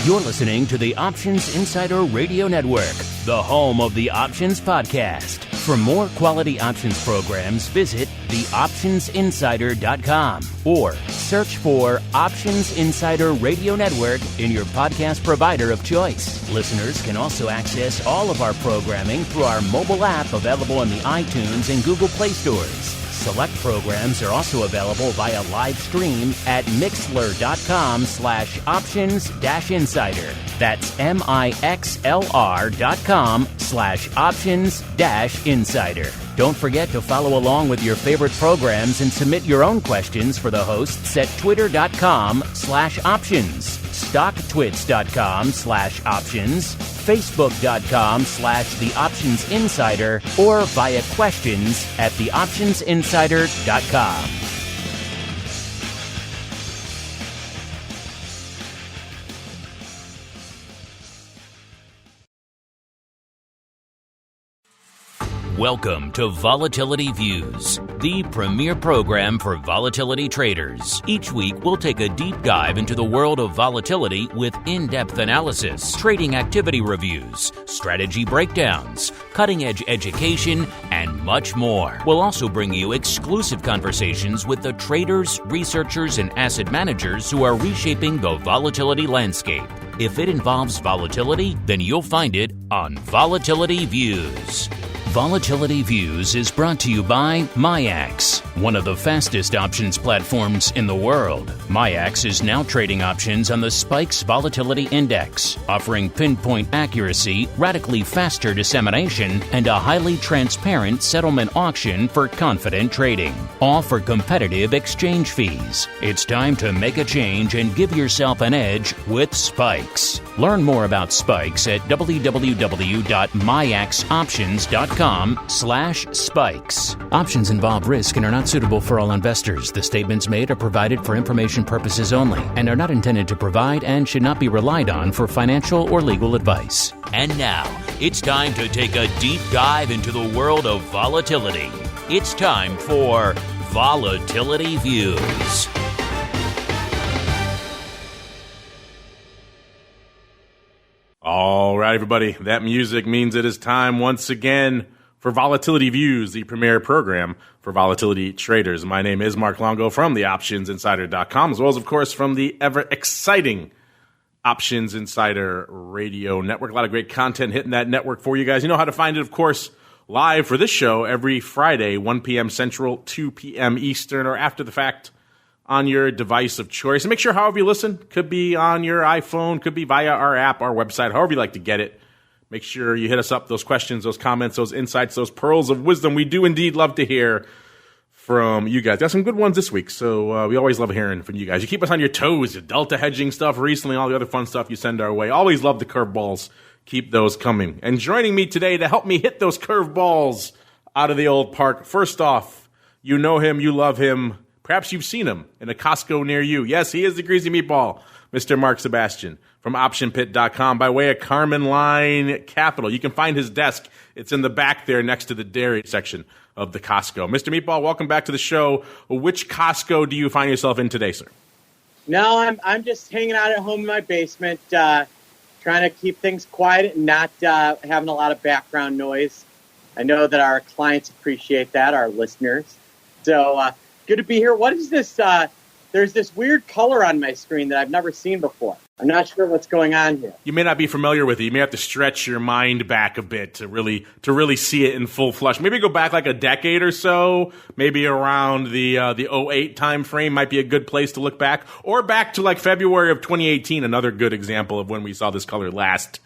You're listening to the Options Insider Radio Network, the home of the Options Podcast. For more quality options programs, visit theoptionsinsider.com or search for Options Insider Radio Network in your podcast provider of choice. Listeners can also access all of our programming through our mobile app available in the iTunes and Google Play stores. Select programs are also available via live stream at mixlr.com/options-insider. That's mixlr.com/options-insider. Don't forget to follow along with your favorite programs and submit your own questions for the hosts at twitter.com/options, stocktwits.com/options, facebook.com/theoptionsinsider, or via questions at theoptionsinsider.com. Welcome to Volatility Views, the premier program for volatility traders. Each week, we'll take a deep dive into the world of volatility with in-depth analysis, trading activity reviews, strategy breakdowns, cutting-edge education, and much more. We'll also bring you exclusive conversations with the traders, researchers, and asset managers who are reshaping the volatility landscape. If it involves volatility, then you'll find it on Volatility Views. Volatility Views is brought to you by MAIAX, one of the fastest options platforms in the world. MAIAX is now trading options on the SPIKES Volatility Index, offering pinpoint accuracy, radically faster dissemination, and a highly transparent settlement auction for confident trading, all for competitive exchange fees. It's time to make a change and give yourself an edge with SPIKES. Learn more about SPIKES at www.maiaxoptions.com/spikes. Options involve risk and are not suitable for all investors. The statements made are provided for information purposes only and are not intended to provide and should not be relied on for financial or legal advice. And now, it's time to take a deep dive into the world of volatility. It's time for Volatility Views. All right, everybody, that music means it is time once again for Volatility Views, the premier program for volatility traders. My name is Mark Longo from the OptionsInsider.com, as well as, of course, from the ever-exciting Options Insider Radio Network. A lot of great content hitting that network for you guys. You know how to find it, of course, live for this show every Friday, 1 p.m. Central, 2 p.m. Eastern, or after the fact on your device of choice. And make sure however you listen, could be on your iPhone, could be via our app, our website, however you like to get it. Make sure you hit us up, those questions, those comments, those insights, those pearls of wisdom. We do indeed love to hear from you guys. Got some good ones this week, so we always love hearing from you guys. You keep us on your toes, your delta hedging stuff recently, all the other fun stuff you send our way. Always love the curveballs. Keep those coming. And joining me today to help me hit those curveballs out of the old park. First off, you know him, you love him. Perhaps you've seen him in a Costco near you. Yes, he is the Greasy Meatball, Mr. Mark Sebastian from OptionPit.com by way of Carmen Line Capital. You can find his desk. It's in the back there next to the dairy section of the Costco. Mr. Meatball, welcome back to the show. Which Costco do you find yourself in today, sir? No, I'm just hanging out at home in my basement, trying to keep things quiet and not having a lot of background noise. I know that our clients appreciate that, our listeners. So, good to be here. What is this? There's this weird color on my screen that I've never seen before. I'm not sure what's going on here. You may not be familiar with it. You may have to stretch your mind back a bit to really see it in full flush. Maybe go back like a decade or so, maybe around the 08 time frame might be a good place to look back, or back to like February of 2018, another good example of when we saw this color last.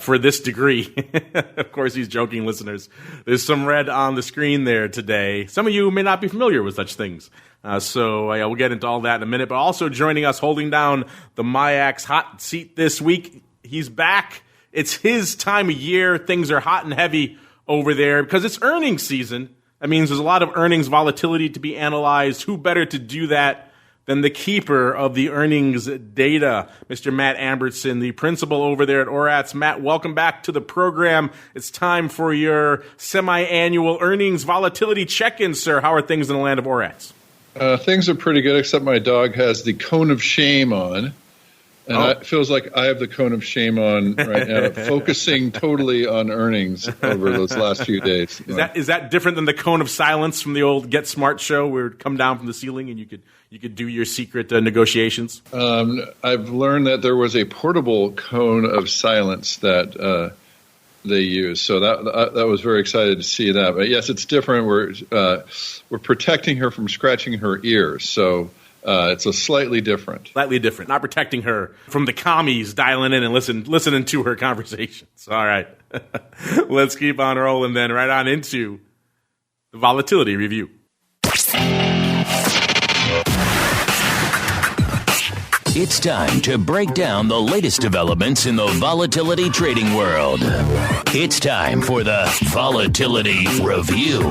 For this degree. Of course, he's joking, listeners. There's some red on the screen there today. Some of you may not be familiar with such things. So we'll get into all that in a minute. But also joining us, holding down the MAIAX hot seat this week, he's back. It's his time of year. Things are hot and heavy over there because it's earnings season. That means there's a lot of earnings volatility to be analyzed. Who better to do that than the keeper of the earnings data, Mr. Matt Ambertson, the principal over there at ORATS. Matt, welcome back to the program. It's time for your semi-annual earnings volatility check-in, sir. How are things in the land of ORATS? Things are pretty good, except my dog has the cone of shame on. And it feels like I have the cone of shame on right now, focusing totally on earnings over those last few days. Is that different than the cone of silence from the old Get Smart show, where it would come down from the ceiling and you could do your secret negotiations? I've learned that there was a portable cone of silence that they use, so that was very excited to see that. But yes, it's different. We're protecting her from scratching her ears, so. It's a slightly different. Not protecting her from the commies dialing in and listening to her conversations. All right. Let's keep on rolling then, right on into the volatility review. It's time to break down the latest developments in the volatility trading world. It's time for the Volatility Review.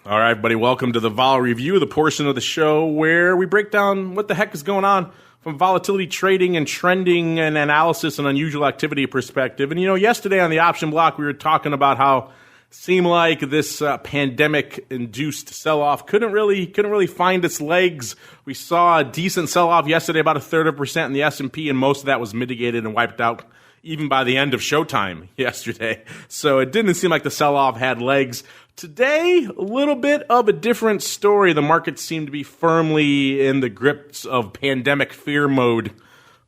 All right, buddy, welcome to the Vol Review, the portion of the show where we break down what the heck is going on from volatility trading and trending and analysis and unusual activity perspective. And, yesterday on the option block, we were talking about how it seemed like this pandemic-induced sell-off couldn't really find its legs. We saw a decent sell-off yesterday, about 1/3% in the S&P, and most of that was mitigated and wiped out even by the end of showtime yesterday. So it didn't seem like the sell-off had legs. Today, a little bit of a different story. The markets seem to be firmly in the grips of pandemic fear mode.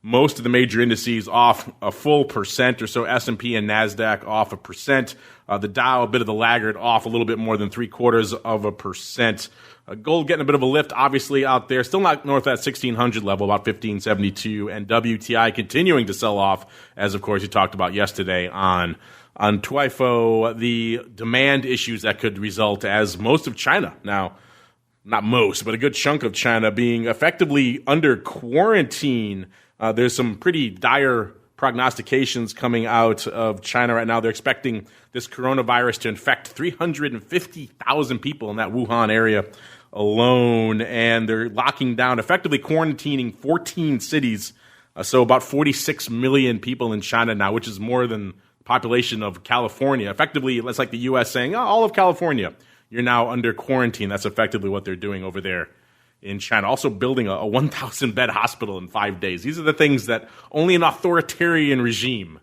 Most of the major indices off a full percent or so. S&P and NASDAQ off 1%. The Dow, a bit of the laggard, off a little bit more than 0.75%. Gold getting a bit of a lift, obviously, out there. Still not north of that 1,600 level, about 1,572. And WTI continuing to sell off, as, of course, you talked about yesterday on TWIFO, the demand issues that could result as most of China now, not most, but a good chunk of China being effectively under quarantine. There's some pretty dire prognostications coming out of China right now. They're expecting this coronavirus to infect 350,000 people in that Wuhan area alone, and they're locking down, effectively quarantining 14 cities. So about 46 million people in China now, which is more than population of California. Effectively, that's like the U.S. saying, all of California, you're now under quarantine. That's effectively what they're doing over there in China. Also building a 1,000-bed hospital in 5 days. These are the things that only an authoritarian regime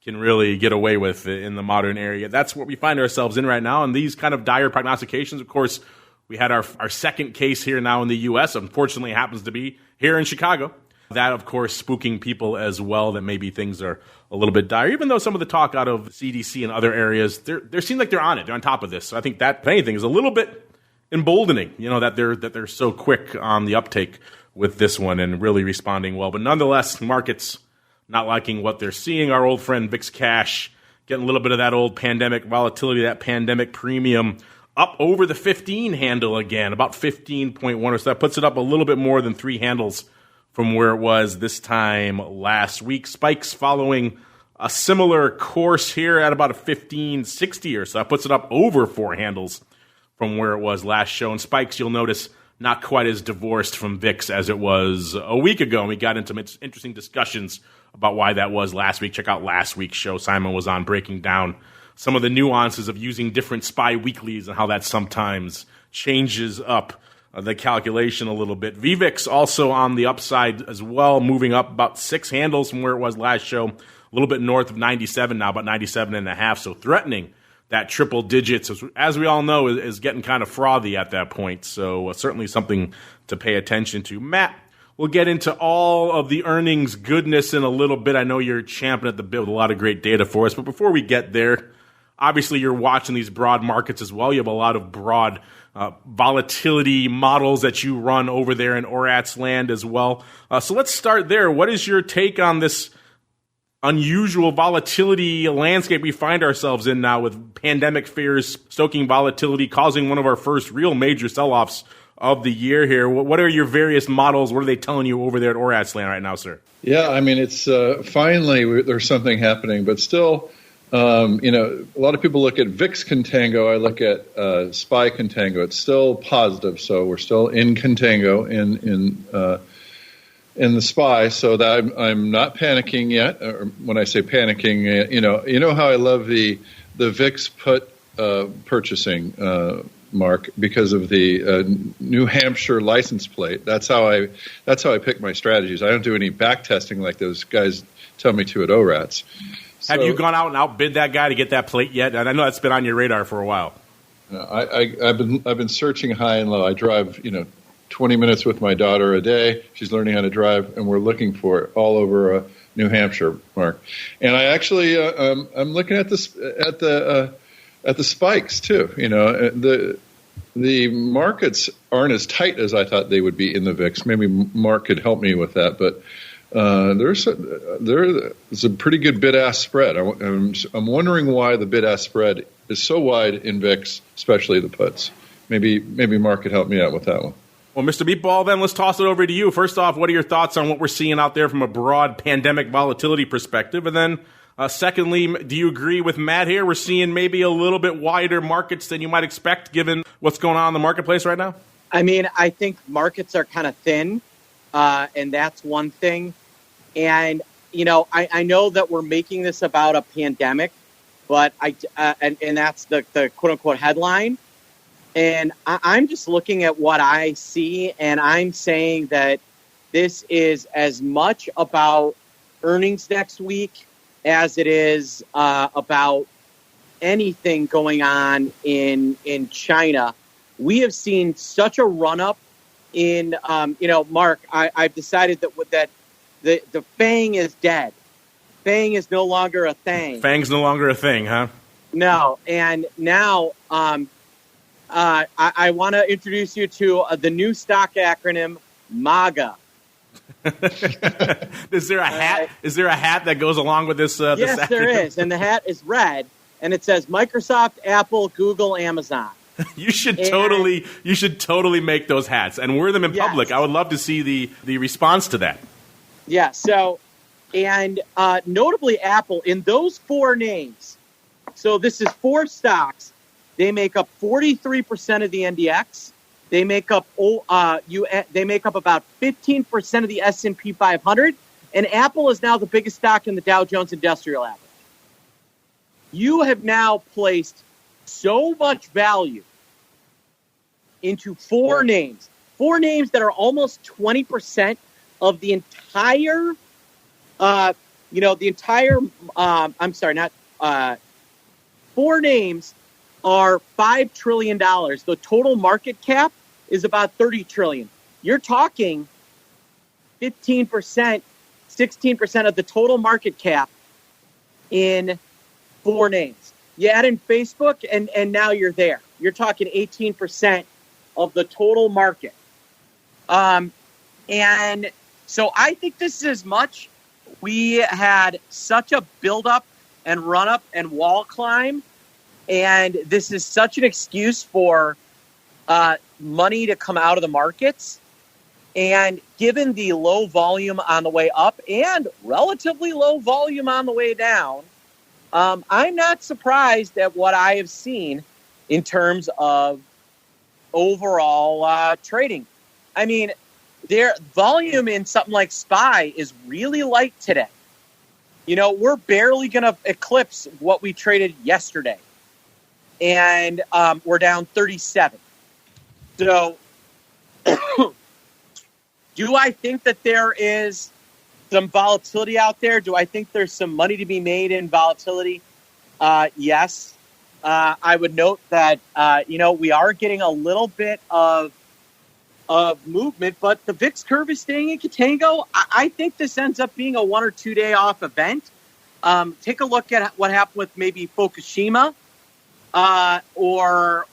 can really get away with in the modern area. That's what we find ourselves in right now. And these kind of dire prognostications, of course, we had our second case here now in the U.S. Unfortunately, it happens to be here in Chicago. That, of course, spooking people as well, that maybe things are a little bit dire, even though some of the talk out of CDC and other areas, they seem like they're on it. They're on top of this. So I think that, if anything, is a little bit emboldening, that they're so quick on the uptake with this one and really responding well. But nonetheless, markets not liking what they're seeing. Our old friend VIX Cash getting a little bit of that old pandemic volatility, that pandemic premium, up over the 15 handle again, about 15.1 or so. That puts it up a little bit more than 3 handles from where it was this time last week. Spikes following a similar course here at about a 1560 or so. That puts it up over 4 handles from where it was last show. And Spikes, you'll notice, not quite as divorced from VIX as it was a week ago. And we got into some interesting discussions about why that was last week. Check out last week's show. Simon was on breaking down some of the nuances of using different SPY weeklies and how that sometimes changes up the calculation a little bit. VVIX also on the upside as well, moving up about 6 handles from where it was last show. A little bit north of 97 now, about 97.5. So threatening that triple digits, as we all know, is getting kind of frothy at that point. So certainly something to pay attention to. Matt, we'll get into all of the earnings goodness in a little bit. I know you're champing at the bit with a lot of great data for us. But before we get there, obviously you're watching these broad markets as well. You have a lot of broad volatility models that you run over there in ORAT's land as well. So let's start there. What is your take on this unusual volatility landscape we find ourselves in now, with pandemic fears stoking volatility, causing one of our first real major sell-offs of the year here? What are your various models? What are they telling you over there at ORAT's land right now, sir? Yeah, I mean, it's finally there's something happening, but still, a lot of people look at VIX contango. I look at SPY contango. It's still positive, so we're still in contango in the SPY. So that I'm not panicking yet. Or when I say panicking, you know how I love the VIX put purchasing, Mark, because of the New Hampshire license plate. That's how I pick my strategies. I don't do any back testing like those guys tell me to at ORATs. Have you gone out and outbid that guy to get that plate yet? And I know that's been on your radar for a while. I've been searching high and low. I drive 20 minutes with my daughter a day. She's learning how to drive, and we're looking for it all over New Hampshire, Mark. And I actually I'm looking at this at the spikes too. The markets aren't as tight as I thought they would be in the VIX. Maybe Mark could help me with that, but there's a pretty good bid-ask spread. I'm wondering why the bid-ask spread is so wide in VIX, especially the puts. Maybe Mark could help me out with that one. Well, Mr. Meatball, then let's toss it over to you. First off, what are your thoughts on what we're seeing out there from a broad pandemic volatility perspective? And then secondly, do you agree with Matt here? We're seeing maybe a little bit wider markets than you might expect given what's going on in the marketplace right now? I mean, I think markets are kind of thin, and that's one thing. And, I know that we're making this about a pandemic, but and that's the quote-unquote headline. And I'm just looking at what I see, and I'm saying that this is as much about earnings next week as it is about anything going on in China. We have seen such a run-up in, Mark, I've decided that the FANG is dead. FANG is no longer a thing. FANG's no longer a thing, huh? No. And now I want to introduce you to the new stock acronym, MAGA. Is there a hat? Is there a hat that goes along with this? Yes, there is, and the hat is red, and it says Microsoft, Apple, Google, Amazon. You should totally make those hats and wear them in public. I would love to see the response to that. Yeah. So, and notably, Apple in those four names. So this is four stocks. They make up 43% of the NDX. They make up they make up about 15% of the S&P 500, and Apple is now the biggest stock in the Dow Jones Industrial Average. You have now placed so much value into four names that are almost 20% of the entire. Four names are $5 trillion. The total market cap is about $30 trillion. You're talking 15%, 16% of the total market cap in four names. You add in Facebook, and now you're there. You're talking 18% of the total market. And so I think this is as much. We had such a buildup and run-up and wall climb, and this is such an excuse for money to come out of the markets. And given the low volume on the way up and relatively low volume on the way down, I'm not surprised at what I have seen in terms of overall trading. I mean, their volume in something like SPY is really light today. We're barely going to eclipse what we traded yesterday. And we're down 37. So do I think that there is some volatility out there? Do I think there's some money to be made in volatility? Yes. I would note that, we are getting a little bit of movement, but the VIX curve is staying in contango. I think this ends up being a 1 or 2 day off event. Take a look at what happened with maybe Fukushima or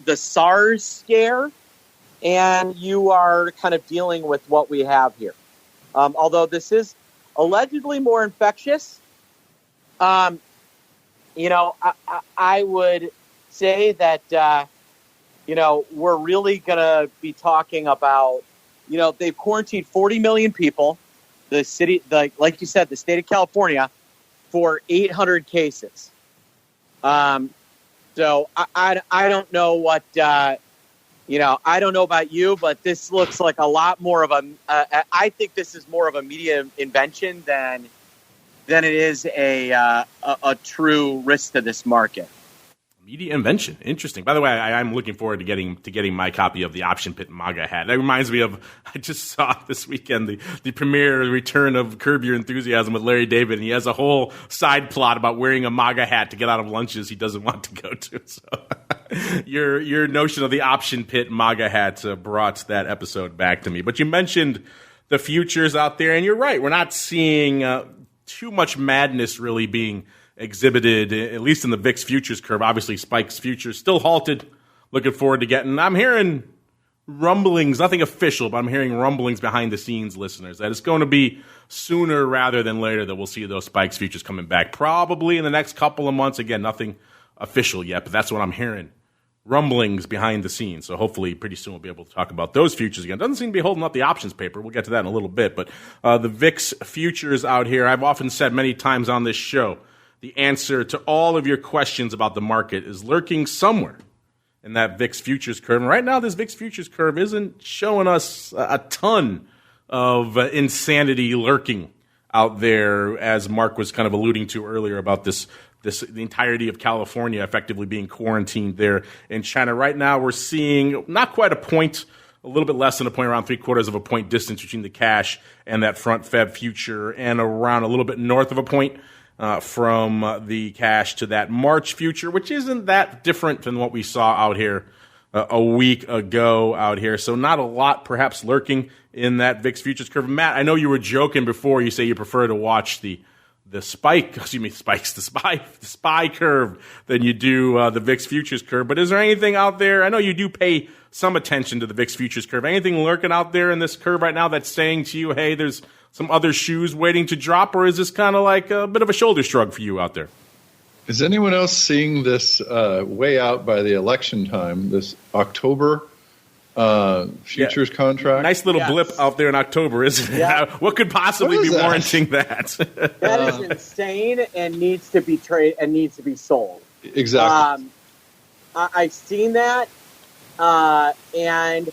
the SARS scare, and you are kind of dealing with what we have here. Although this is allegedly more infectious, I would say that, we're really going to be talking about, they've quarantined 40 million people, the city, like you said, the state of California, for 800 cases. So I don't know what, I don't know about you, but this looks like a lot more of I think this is more of a media invention than it is a true risk to this market. Media invention. Interesting. By the way, I'm looking forward to getting my copy of the Option Pit MAGA hat. That reminds me of, I just saw this weekend the premiere return of Curb Your Enthusiasm with Larry David, and he has a whole side plot about wearing a MAGA hat to get out of lunches he doesn't want to go to. So your notion of the Option Pit MAGA hat brought that episode back to me. But you mentioned the futures out there, and you're right. We're not seeing too much madness really being exhibited, at least in the VIX futures curve. Obviously, Spike's futures still halted. Looking forward to getting. I'm hearing rumblings, nothing official, but I'm hearing rumblings behind the scenes, listeners, that it's going to be sooner rather than later that we'll see those Spike's futures coming back. Probably in the next couple of months. Again, nothing official yet, but that's what I'm hearing. Rumblings behind the scenes. So hopefully pretty soon we'll be able to talk about those futures again. Doesn't seem to be holding up the options paper. We'll get to that in a little bit. But the VIX futures out here, I've often said many times on this show, the answer to all of your questions about the market is lurking somewhere in that VIX futures curve. And right now, this VIX futures curve isn't showing us a ton of insanity lurking out there, as Mark was kind of alluding to earlier about the entirety of California effectively being quarantined there in China. Right now, we're seeing not quite a point, a little bit less than a point, around 3/4 of a point distance between the cash and that front Feb future, and around a little bit north of a point from the cash to that March future, which isn't that different than what we saw out here a week ago out here. So not a lot perhaps lurking in that VIX futures curve. Matt, I know you were joking before. You say you prefer to watch the SPY curve than you do the VIX futures curve. But is there anything out there? I know you do pay some attention to the VIX futures curve. Anything lurking out there in this curve right now that's saying to you, hey, there's some other shoes waiting to drop, or is this kind of like a bit of a shoulder shrug for you out there? Is anyone else seeing this way out by the election time, this October futures contract? Nice little blip out there in October, isn't it? Yeah. What could possibly be warranting that? That is insane and needs to be traded and needs to be sold. Exactly. I've seen that, and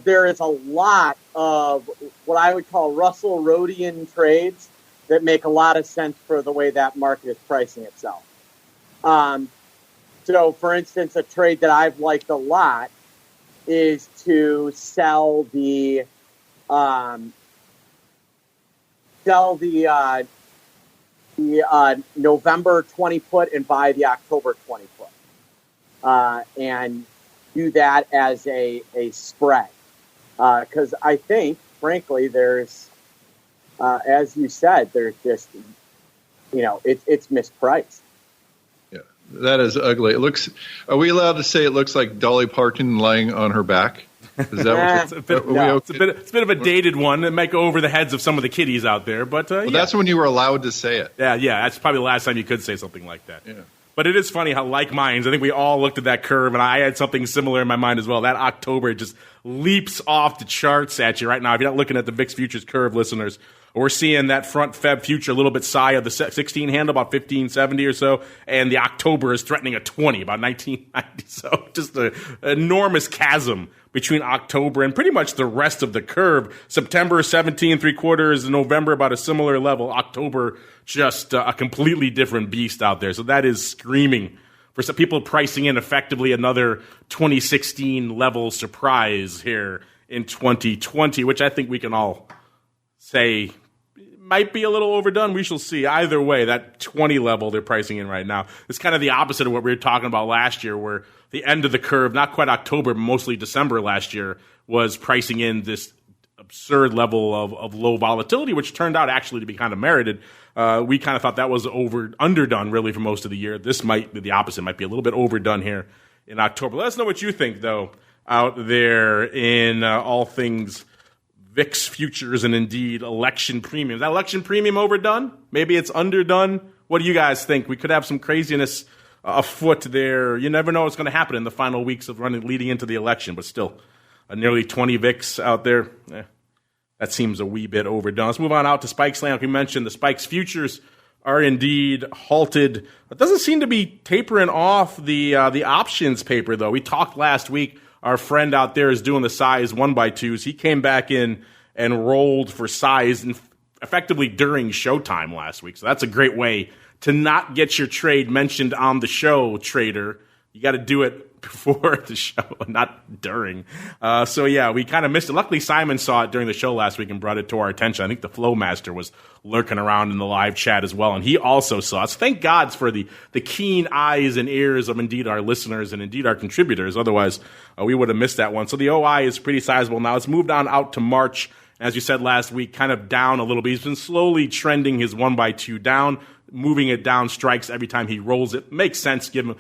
there is a lot of what I would call Russell Rodian trades that make a lot of sense for the way that market is pricing itself. So, for instance, a trade that I've liked a lot is to sell the November 20 put and buy the October 20 put, and do that as a spread. Because I think, frankly, there's, as you said, there's just, it's mispriced. Yeah, that is ugly. It looks. Are we allowed to say it looks like Dolly Parton lying on her back? Is that it's a bit of a dated one. It might go over the heads of some of the kiddies out there, but that's when you were allowed to say it. Yeah, that's probably the last time you could say something like that. Yeah. But it is funny how, like minds, I think we all looked at that curve, and I had something similar in my mind as well. That October just leaps off the charts at you right now. If you're not looking at the VIX futures curve, listeners, we're seeing that front Feb future a little bit shy of the 16 handle, about 1570 or so, and the October is threatening a 20, about 1990. So just an enormous chasm between October and pretty much the rest of the curve. September 17.75, November about a similar level, October just a completely different beast out there. So that is screaming for some people pricing in effectively another 2016 level surprise here in 2020, which I think we can all say might be a little overdone. We shall see. Either way, that 20 level they're pricing in right now is kind of the opposite of what we were talking about last year, where the end of the curve, not quite October, but mostly December last year, was pricing in this absurd level of low volatility, which turned out actually to be kind of merited. We kind of thought that was underdone really for most of the year. This might be the opposite, might be a little bit overdone here in October. Let us know what you think, though, out there in all things VIX futures and indeed election premium. Is that election premium overdone? Maybe it's underdone. What do you guys think? We could have some craziness afoot there. You never know what's going to happen in the final weeks of leading into the election, but still, nearly 20 VIX out there. That seems a wee bit overdone. Let's move on out to Spike's Land. Like we mentioned, the Spike's futures are indeed halted. It doesn't seem to be tapering off the options paper, though. We talked last week. Our friend out there is doing the size 1x2s. He came back in and rolled for size effectively during showtime last week. So that's a great way to not get your trade mentioned on the show, trader. You got to do it before the show, not during. So yeah, we kind of missed it. Luckily, Simon saw it during the show last week and brought it to our attention. I think the Flow Master was lurking around in the live chat as well, and he also saw it. So thank God for the keen eyes and ears of indeed our listeners and indeed our contributors. Otherwise, we would have missed that one. So the OI is pretty sizable now. It's moved on out to March. As you said last week, kind of down a little bit. He's been slowly trending his 1x2 down, moving it down, strikes every time he rolls it. Makes sense given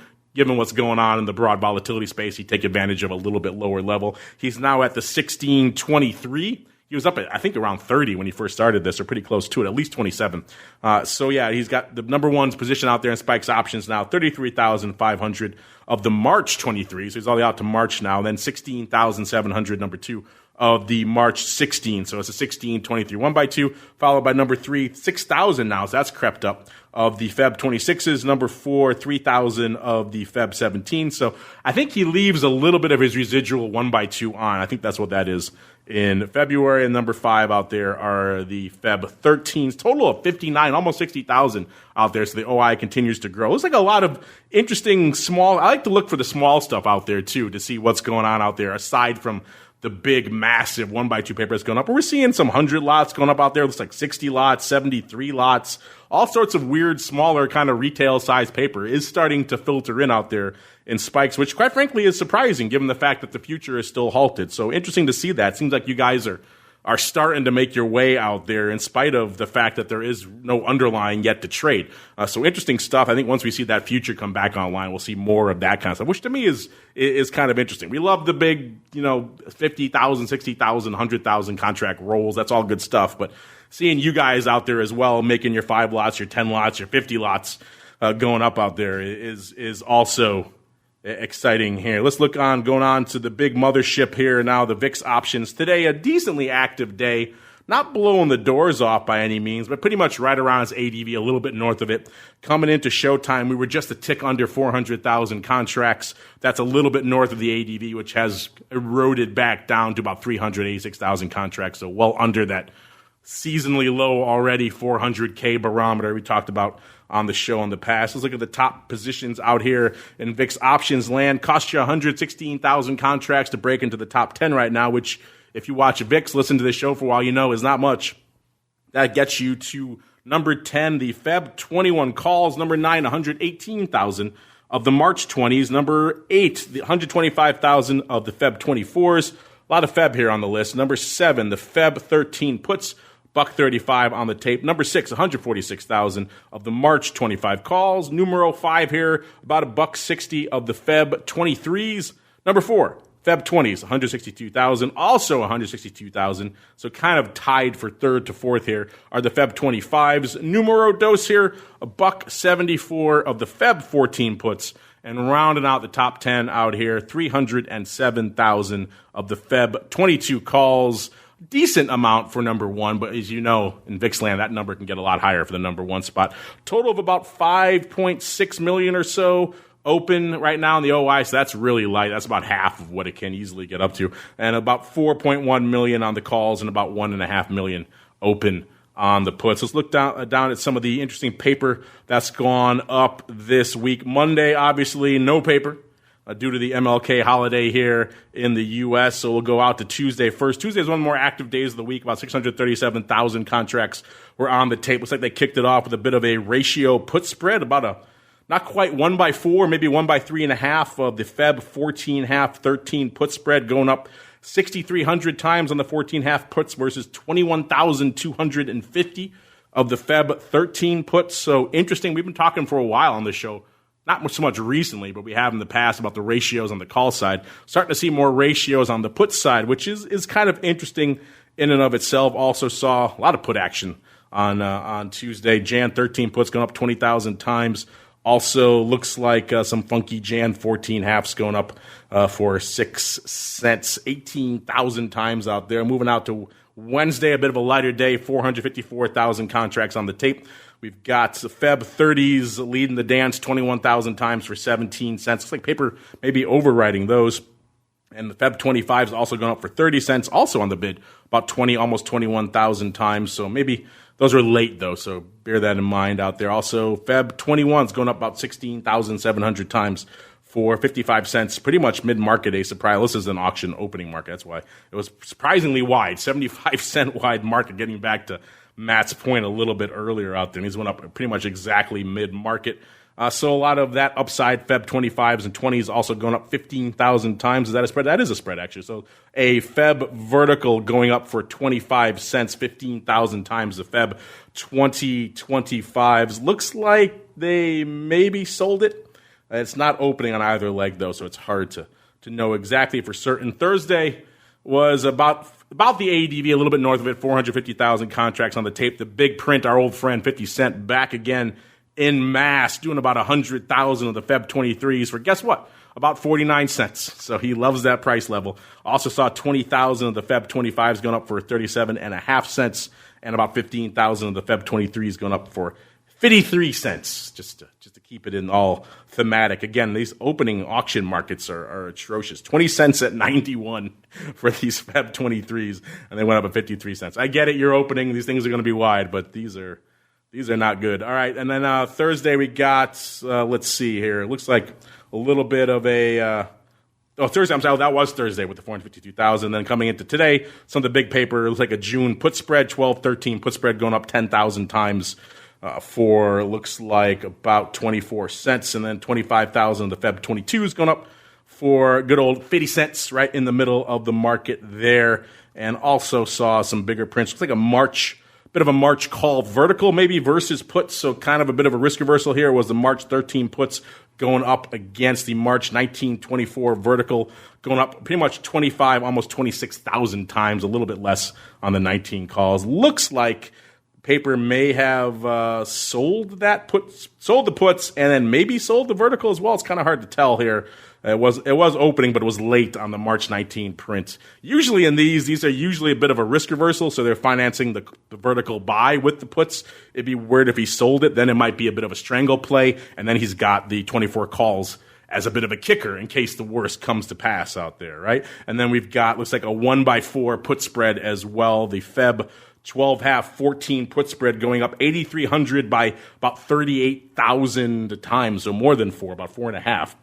what's going on in the broad volatility space. He'd take advantage of a little bit lower level. He's now at the 1623. He was up at, I think, around 30 when he first started this, or pretty close to it, at least 27. So yeah, he's got the number one's position out there in Spike's options now, 33,500 of the March 23. So he's all the way out to March now. Then 16,700, number two, of the March 16. So it's a 1623 1x2, followed by number 3, 6,000 now. So that's crept up, of the Feb 26s, number 4, 3,000 of the Feb 17. So I think he leaves a little bit of his residual 1x2 on. I think that's what that is in February. And number 5 out there are the Feb 13s, total of 59, almost 60,000 out there. So the OI continues to grow. Looks like a lot of interesting small, I like to look for the small stuff out there too, to see what's going on out there aside from the big, massive 1x2 paper that's going up. But we're seeing some 100 lots going up out there. It looks like 60 lots, 73 lots. All sorts of weird, smaller kind of retail-sized paper is starting to filter in out there in spikes, which quite frankly is surprising given the fact that the future is still halted. So interesting to see that. Seems like you guys are starting to make your way out there in spite of the fact that there is no underlying yet to trade. So interesting stuff. I think once we see that future come back online, we'll see more of that kind of stuff, which to me is kind of interesting. We love the big, 50,000, 60,000, 100,000 contract rolls. That's all good stuff. But seeing you guys out there as well, making your 5 lots, your 10 lots, your 50 lots going up out there is also exciting here. Let's look on, going on to the big mothership here now, the VIX options. Today, a decently active day, not blowing the doors off by any means, but pretty much right around its ADV, a little bit north of it. Coming into showtime, we were just a tick under 400,000 contracts. That's a little bit north of the ADV, which has eroded back down to about 386,000 contracts, so well under that seasonally low already 400K barometer we talked about on the show in the past. Let's look at the top positions out here in VIX options land. Cost you 116,000 contracts to break into the top 10 right now, which if you watch VIX, listen to this show for a while, is not much. That gets you to number 10, the Feb 21 calls. Number 9, 118,000 of the March 20s. Number 8, the 125,000 of the Feb 24s. A lot of Feb here on the list. Number 7, the Feb 13 puts. $135 on the tape. Number 6, 146,000 of the March 25 calls. Numero 5 here, about $160 of the Feb 23s. Number 4, Feb 20s, 162,000. Also 162,000. So kind of tied for third to fourth here are the Feb 25s. Numero dos here, $174 of the Feb 14 puts. And rounding out the top 10 out here, 307,000 of the Feb 22 calls. Decent amount for number 1, but as you know, in VIX land, that number can get a lot higher for the number 1 spot. Total of about 5.6 million or so open right now in the OI, so that's really light. That's about half of what it can easily get up to. And about 4.1 million on the calls and about 1.5 million open on the puts. Let's look down at some of the interesting paper that's gone up this week. Monday, obviously, no paper. Due to the MLK holiday here in the U.S., so we'll go out to Tuesday first. Tuesday is one of the more active days of the week. About 637,000 contracts were on the tape. Looks like they kicked it off with a bit of a ratio put spread, about a not quite 1x4, maybe 1x3.5 of the Feb 14.5, 13 put spread, going up 6,300 times on the 14.5 puts versus 21,250 of the Feb 13 puts. So interesting. We've been talking for a while on this show. Not so much recently, but we have in the past about the ratios on the call side. Starting to see more ratios on the put side, which is kind of interesting in and of itself. Also saw a lot of put action on Tuesday. Jan 13 puts going up 20,000 times. Also looks like some funky Jan 14 halves going up for 6 cents, 18,000 times out there. Moving out to Wednesday, a bit of a lighter day, 454,000 contracts on the tape. We've got the Feb 30s leading the dance 21,000 times for 17 cents. Looks like paper may be overriding those. And the Feb 25 is also going up for 30 cents, also on the bid, about 20, almost 21,000 times. So maybe Those are late, though, so bear that in mind out there. Also, Feb 21 is going up about 16,700 times for 55 cents, pretty much mid-market a surprise. This is an auction opening market. That's why it was surprisingly wide, 75-cent wide market, getting back to Matt's point a little bit earlier out there. These went up pretty much exactly mid-market. So a lot of that upside, Feb 25s and 20s, also going up 15,000 times. Is that a spread? That is a spread, actually. So a Feb vertical going up for 25 cents, 15,000 times the Feb 2025s. Looks like they maybe sold it. It's not opening on either leg, though, so it's hard to know exactly for certain. Thursday was about the ADV, a little bit north of it, 450,000 contracts on the tape. The big print, our old friend 50 Cent, back again in mass, doing about 100,000 of the Feb 23s for, guess what, about 49 cents. So he loves that price level. Also saw 20,000 of the Feb 25s going up for 37.5 cents, and about 15,000 of the Feb 23s going up for 53 cents, just to keep it in all thematic. Again, these opening auction markets are atrocious. 20 cents at 91 for these Feb 23s, and they went up at 53 cents. I get it, you're opening. These things are going to be wide, but these are not good. All right, and then Thursday we got, let's see here. It looks like a little bit of a Thursday, I'm sorry, that was Thursday with the 452,000. Then coming into today, some of the big paper, it looks like a June put spread, 12-13 put spread going up 10,000 times for, looks like, about 24 cents. And then 25,000 of the Feb 22s going up for good old 50 cents right in the middle of the market there. And also saw some bigger prints. Looks like a bit of a March call vertical maybe versus puts, so kind of a bit of a risk reversal here. Was the March 13 puts going up against the March 1924 vertical, going up pretty much 25, almost 26,000 times, a little bit less on the 19 calls. Looks like paper may have sold the puts, and then maybe sold the vertical as well. It's kind of hard to tell here. It was opening, but it was late on the March 19 print. Usually in these are usually a bit of a risk reversal, so they're financing the vertical buy with the puts. It'd be weird if he sold it. Then it might be a bit of a strangle play, and then he's got the 24 calls as a bit of a kicker in case the worst comes to pass out there, right? And then we've got, looks like a 1x4 put spread as well. The Feb 12.5, 14 put spread going up 8,300 by about 38,000 times, so more than 4, about 4.5.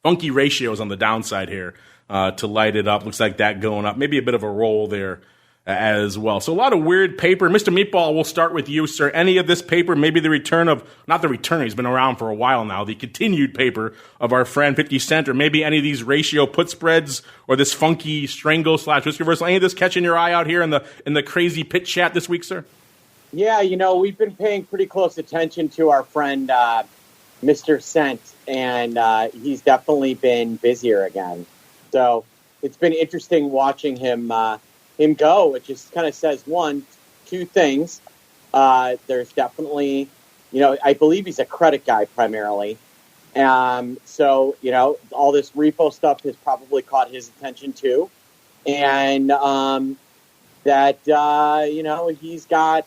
Funky ratios on the downside here to light it up. Looks like that going up. Maybe a bit of a roll there as well. So a lot of weird paper. Mr. Meatball, we'll start with you, sir. Any of this paper, maybe the return of, not the return, he's been around for a while now, the continued paper of our friend 50 Cent, or maybe any of these ratio put spreads or this funky strangle / risk reversal, any of this catching your eye out here in the crazy pit chat this week, sir? Yeah, we've been paying pretty close attention to our friend Mr. Cent, and he's definitely been busier again. So it's been interesting watching him go. It just kind of says two things. There's definitely, I believe he's a credit guy primarily. So, all this repo stuff has probably caught his attention too. And that, he's got,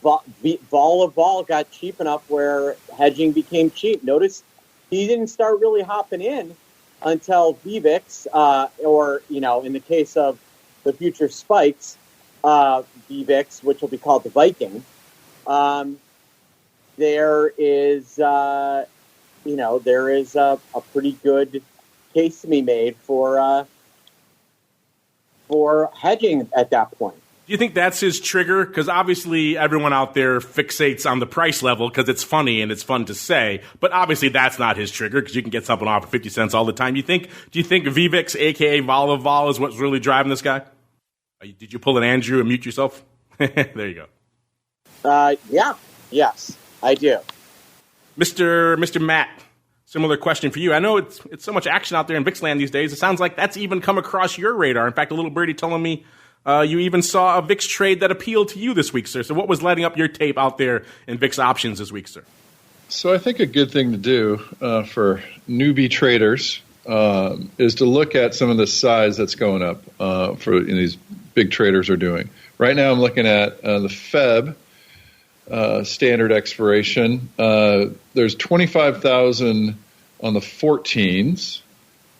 vol got cheap enough where hedging became cheap. Notice he didn't start really hopping in until VVIX, or, in the case of the future spikes, VVIX, which will be called the Viking. There is a pretty good case to be made for hedging at that point. Do you think that's his trigger? Because obviously everyone out there fixates on the price level because it's funny and it's fun to say. But obviously that's not his trigger because you can get something off for 50 cents all the time. Do you think VVIX, a.k.a. Vol, is what's really driving this guy? Did you pull an Andrew and mute yourself? There you go. Yes, I do. Mr. Matt, similar question for you. I know it's so much action out there in VIX land these days. It sounds like that's even come across your radar. In fact, a little birdie telling me you even saw a VIX trade that appealed to you this week, sir. So what was lighting up your tape out there in VIX options this week, sir? So I think a good thing to do for newbie traders is to look at some of the size that's going up for these big traders are doing. Right now I'm looking at the Feb standard expiration. There's 25,000 on the 14s.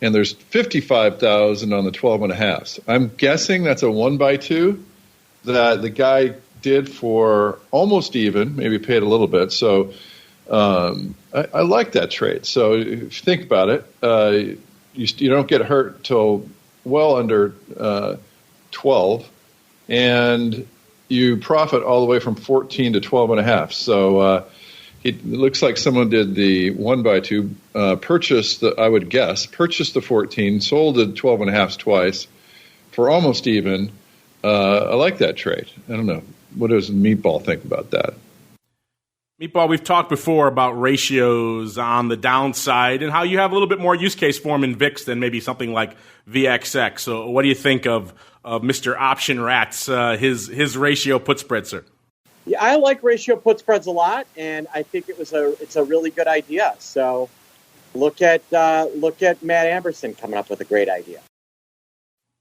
And there's 55,000 on the 12.5s. I'm guessing that's a 1x2 that the guy did for almost even, maybe paid a little bit. So I like that trade. So if you think about it, you don't get hurt till well under 12, and you profit all the way from 14 to 12.5. So it looks like someone did the 1x2, purchased the 14, sold the 12.5s twice for almost even. I like that trade. I don't know. What does Meatball think about that? Meatball, we've talked before about ratios on the downside and how you have a little bit more use case for them in VIX than maybe something like VXX. So what do you think of Mr. Option Rat's, his ratio put spread, sir? Yeah, I like ratio put spreads a lot, and I think it's a really good idea. So look at Matt Amberson coming up with a great idea.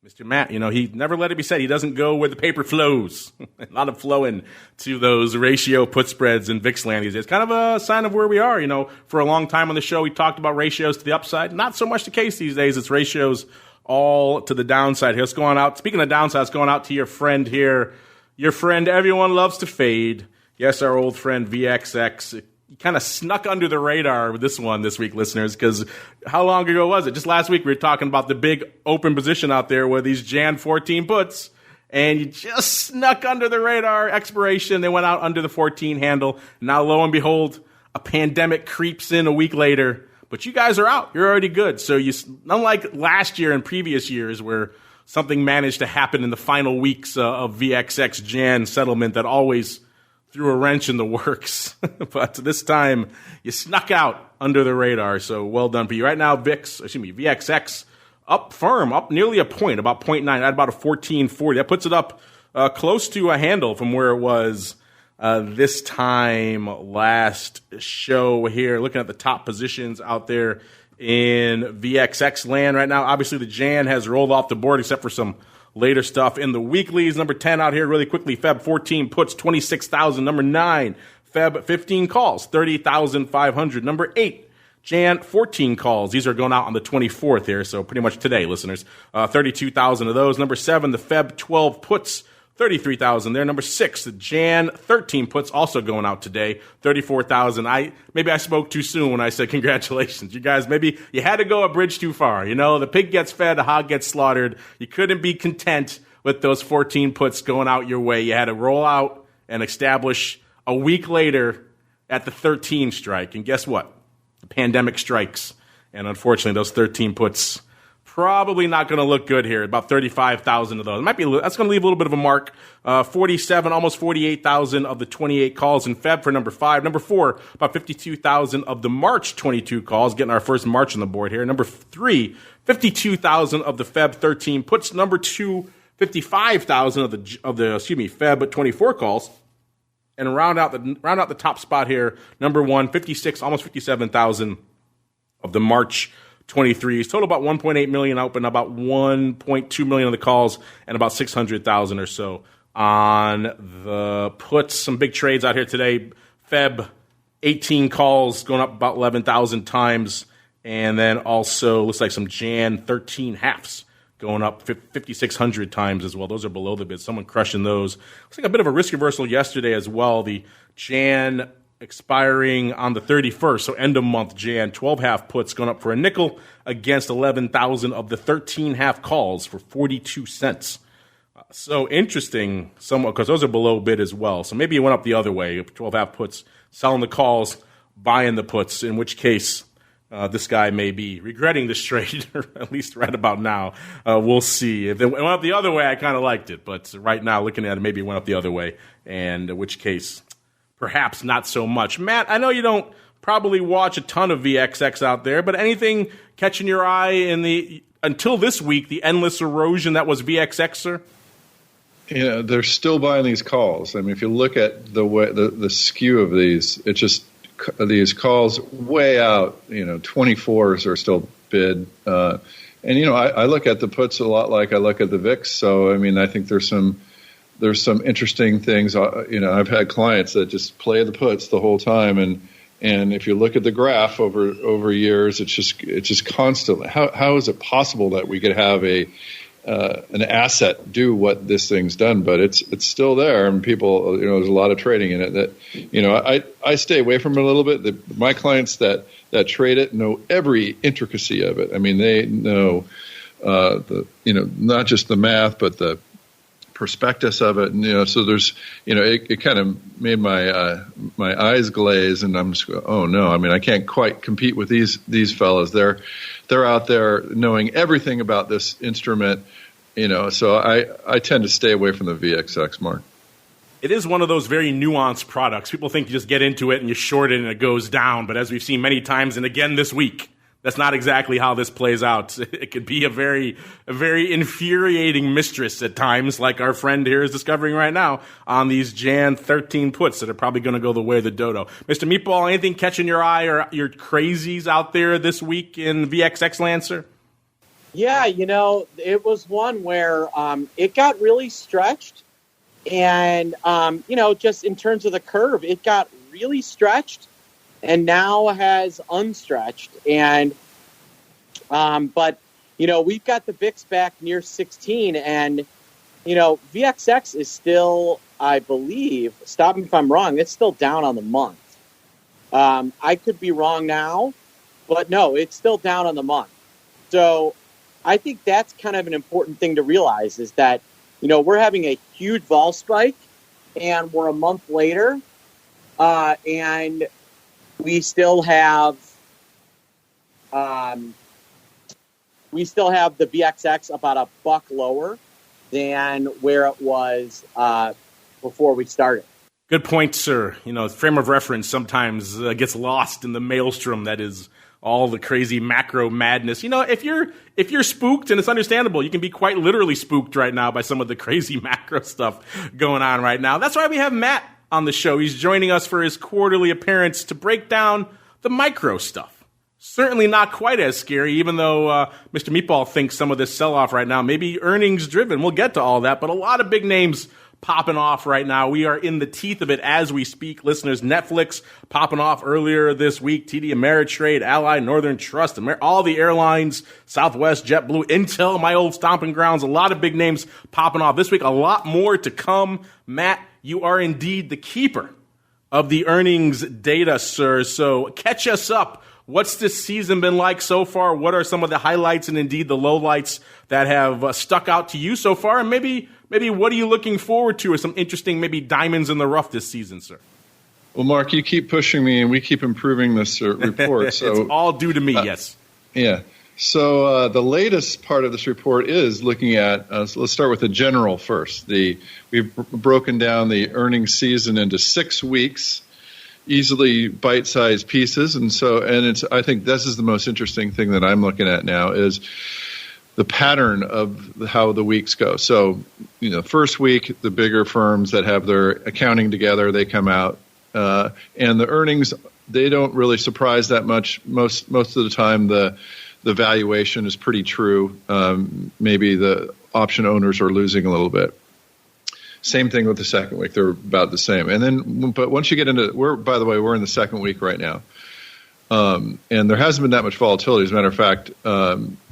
Mr. Matt, he never let it be said he doesn't go where the paper flows. A lot of flowing to those ratio put spreads in VIX land these days. Kind of a sign of where we are. For a long time on the show, we talked about ratios to the upside. Not so much the case these days. It's ratios all to the downside here. It's going out. Speaking of downside, it's going out to your friend here. Your friend everyone loves to fade. Yes, our old friend VXX. You kind of snuck under the radar with this one this week, listeners, because how long ago was it? Just last week we were talking about the big open position out there with these Jan 14 puts, and you just snuck under the radar expiration. They went out under the 14 handle. Now, lo and behold, a pandemic creeps in a week later, but you guys are out. You're already good. So unlike last year and previous years where something managed to happen in the final weeks of VXX Jan settlement that always threw a wrench in the works. But this time, you snuck out under the radar, so well done for you. Right now, VXX up firm, up nearly a point, about 0.9, at about a 14.40. That puts it up close to a handle from where it was this time last show here. Looking at the top positions out there in VXX land right now. Obviously, the Jan has rolled off the board except for some later stuff in the weeklies. Number 10 out here really quickly. Feb 14 puts 26,000. Number 9, Feb 15 calls, 30,500. Number 8, Jan 14 calls. These are going out on the 24th here, so pretty much today, listeners. 32,000 of those. Number 7, the Feb 12 puts, 33,000 there. Number 6, the Jan 13 puts also going out today, 34,000. Maybe I spoke too soon when I said congratulations. You guys, maybe you had to go a bridge too far. The pig gets fed, the hog gets slaughtered. You couldn't be content with those 14 puts going out your way. You had to roll out and establish a week later at the 13 strike. And guess what? The pandemic strikes. And unfortunately, those 13 puts probably not going to look good here. About 35,000 of those. That's going to leave a little bit of a mark. 47, almost 48,000 of the 28 calls in Feb for number 5. Number 4, about 52,000 of the March 22 calls, getting our first March on the board here. Number 3, 52,000 of the Feb 13 puts. Number 2, 55,000 of the Feb 24 calls. And round out the top spot here. Number 1, 56, almost 57,000 of the March 23s. Total about 1.8 million open, about 1.2 million of the calls, and about 600,000 or so on the puts. Some big trades out here today. Feb 18 calls going up about 11,000 times, and then also looks like some Jan 13 halves going up 5,600 times as well. Those are below the bid. Someone crushing those. Looks like a bit of a risk reversal yesterday as well. The Jan expiring on the 31st, so end of month Jan, 12 half puts going up for a nickel against 11,000 of the 13 half calls for 42 cents. So interesting, somewhat, because those are below bid as well. So maybe it went up the other way. 12 half puts, selling the calls, buying the puts, in which case this guy may be regretting this trade, or at least right about now. We'll see. If it went up the other way, I kind of liked it. But right now, looking at it, maybe it went up the other way, and in which case, perhaps not so much. Matt, I know you don't probably watch a ton of VXX out there, but anything catching your eye in until this week, the endless erosion that was VXX, sir? They're still buying these calls. I mean, if you look at the way the skew of these, it's just these calls way out. 24s are still bid, and I look at the puts a lot like I look at the VIX. So I mean, I think there's some interesting things. I've had clients that just play the puts the whole time, and if you look at the graph over years, it's just constantly. How is it possible that we could have an asset do what this thing's done, but it's still there, and people, there's a lot of trading in it that, I stay away from it a little bit. My clients that trade it know every intricacy of it. I mean, they know not just the math, but the prospectus of it, and so there's, it kind of made my eyes glaze, and I'm just, oh no, I mean, I can't quite compete with these fellas. They're out there knowing everything about this instrument, so I tend to stay away from the VXX, Mark. It is one of those very nuanced products. People think you just get into it and you short it and it goes down, but as we've seen many times, and again this week, that's not exactly how this plays out. It could be a very infuriating mistress at times, like our friend here is discovering right now on these Jan 13 puts that are probably going to go the way of the dodo. Mr. Meatball, anything catching your eye or your crazies out there this week in VXX land, sir? Yeah, it was one where it got really stretched. And, just in terms of the curve, it got really stretched and now has unstretched. And, but we've got the VIX back near 16, and, VXX is still, I believe, stop me if I'm wrong, it's still down on the month. I could be wrong now, but no, it's still down on the month. So I think that's kind of an important thing to realize is that, we're having a huge vol spike and we're a month later, and we still have the VXX about $1 lower than where it was before we started. Good point, sir. Frame of reference sometimes gets lost in the maelstrom that is all the crazy macro madness. If you're spooked, and it's understandable, you can be quite literally spooked right now by some of the crazy macro stuff going on right now. That's why we have Matt on the show. He's joining us for his quarterly appearance to break down the micro stuff. Certainly not quite as scary, even though Mr. Meatball thinks some of this sell-off right now may be earnings-driven. We'll get to all that, but a lot of big names popping off right now. We are in the teeth of it as we speak. Listeners, Netflix popping off earlier this week, TD Ameritrade, Ally, Northern Trust, all the airlines, Southwest, JetBlue, Intel, my old stomping grounds, a lot of big names popping off this week. A lot more to come. Matt, you are indeed the keeper of the earnings data, sir. So catch us up. What's this season been like so far? What are some of the highlights and indeed the lowlights that have stuck out to you so far? And maybe what are you looking forward to, or some interesting maybe diamonds in the rough this season, sir? Well, Mark, you keep pushing me, and we keep improving this report. So it's all due to me, yes. Yeah. So the latest part of this report is looking at, so let's start with the general first. We've broken down the earnings season into 6 weeks, easily bite-sized pieces. I think this is the most interesting thing that I'm looking at now is the pattern of how the weeks go. So, first week, the bigger firms that have their accounting together, they come out, and the earnings, they don't really surprise that much. Most of the time, the valuation is pretty true. Maybe the option owners are losing a little bit. Same thing with the second week; they're about the same. But once you get into, we're in the second week right now, and there hasn't been that much volatility. As a matter of fact,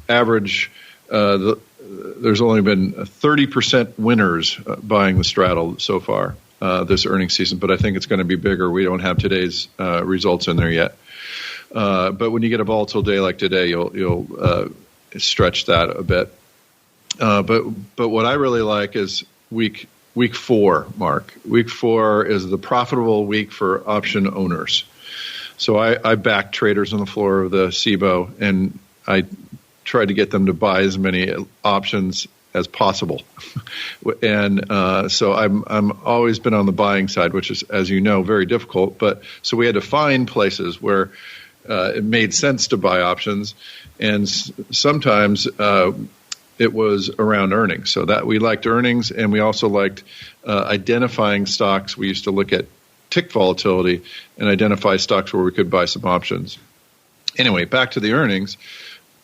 average. There's only been 30% winners buying the straddle so far this earnings season, but I think it's going to be bigger. We don't have today's results in there yet. But when you get a volatile day like today, you'll stretch that a bit. But what I really like is week 4, Mark. Week 4 is the profitable week for option owners. So I back traders on the floor of the SIBO, and I tried to get them to buy as many options as possible. And so I'm always been on the buying side, which is, as you know, very difficult. But so we had to find places where it made sense to buy options. And sometimes it was around earnings. So that we liked earnings, and we also liked identifying stocks. We used to look at tick volatility and identify stocks where we could buy some options. Anyway, back to the earnings.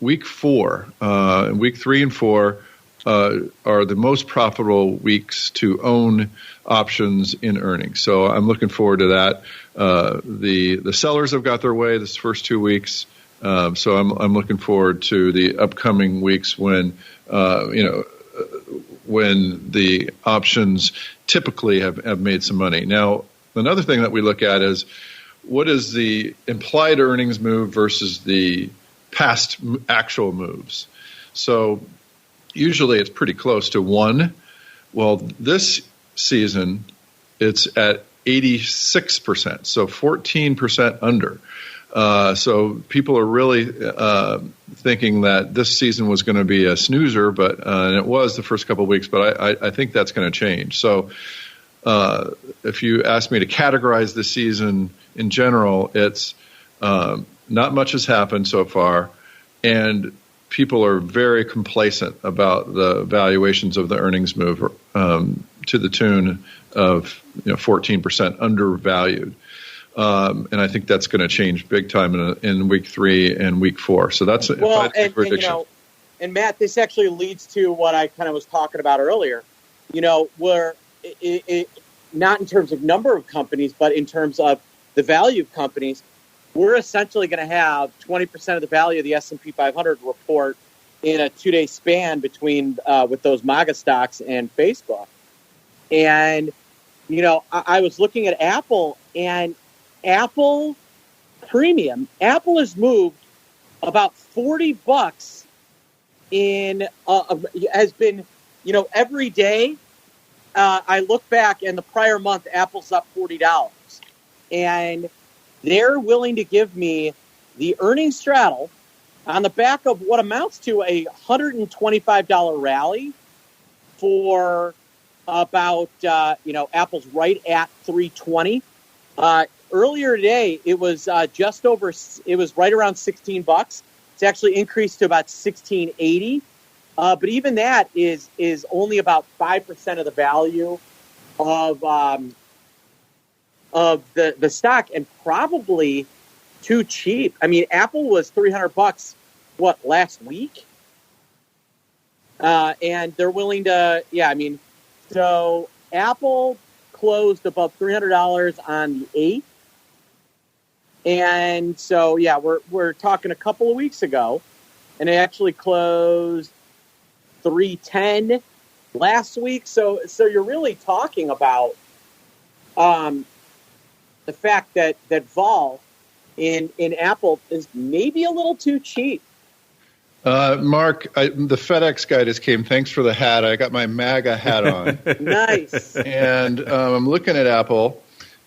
Week 4, week 3 and 4 are the most profitable weeks to own options in earnings. So I'm looking forward to that. The sellers have got their way this first 2 weeks. So I'm looking forward to the upcoming weeks when when the options typically have made some money. Now, another thing that we look at is what is the implied earnings move versus the past actual moves. So usually it's pretty close to 1. Well, this season it's at 86%, so 14% under. So people are really thinking that this season was going to be a snoozer, and it was the first couple of weeks, but I think that's going to change. So if you ask me to categorize the season in general, it's not much has happened so far, and people are very complacent about the valuations of the earnings move to the tune of 14% undervalued. And I think that's going to change big time in week 3 and week 4. So that's a prediction. And Matt, this actually leads to what I kind of was talking about earlier. Where it not in terms of number of companies, but in terms of the value of companies, we're essentially going to have 20% of the value of the S&P 500 report in a 2-day span between with those MAGA stocks and Facebook. And I was looking at Apple, and Apple Premium. Apple has moved about $40 in has been every day. I look back, and the prior month Apple's up $40, and they're willing to give me the earnings straddle on the back of what amounts to a $125 rally for about Apple's right at 320. Earlier today, it was just over. It was right around $16. It's actually increased to about $16.80. But even that is only about 5% of the value of the stock, and probably too cheap. I mean, Apple was $300 last week, and they're willing to. Yeah, I mean, so Apple closed above $300 on the 8th. And so, yeah, we're talking a couple of weeks ago, and it actually closed $310 last week. So you're really talking about the fact that vol in Apple is maybe a little too cheap. Mark, the FedEx guy just came. Thanks for the hat. I got my MAGA hat on. Nice. And I'm looking at Apple.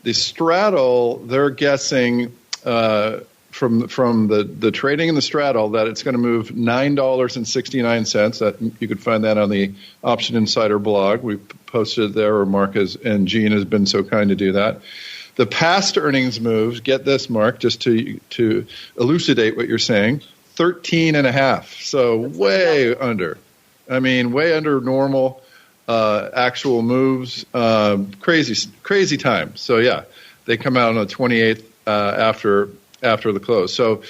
The straddle, they're guessing from the trading in the straddle that it's going to move $9.69. That you could find that on the Option Insider blog. We posted it there, or Mark and Gene has been so kind to do that. The past earnings moves, get this, Mark, just to elucidate what you're saying, 13.5. So way under. I mean, way under normal actual moves. Crazy time. So yeah, they come out on the 28th after the close. So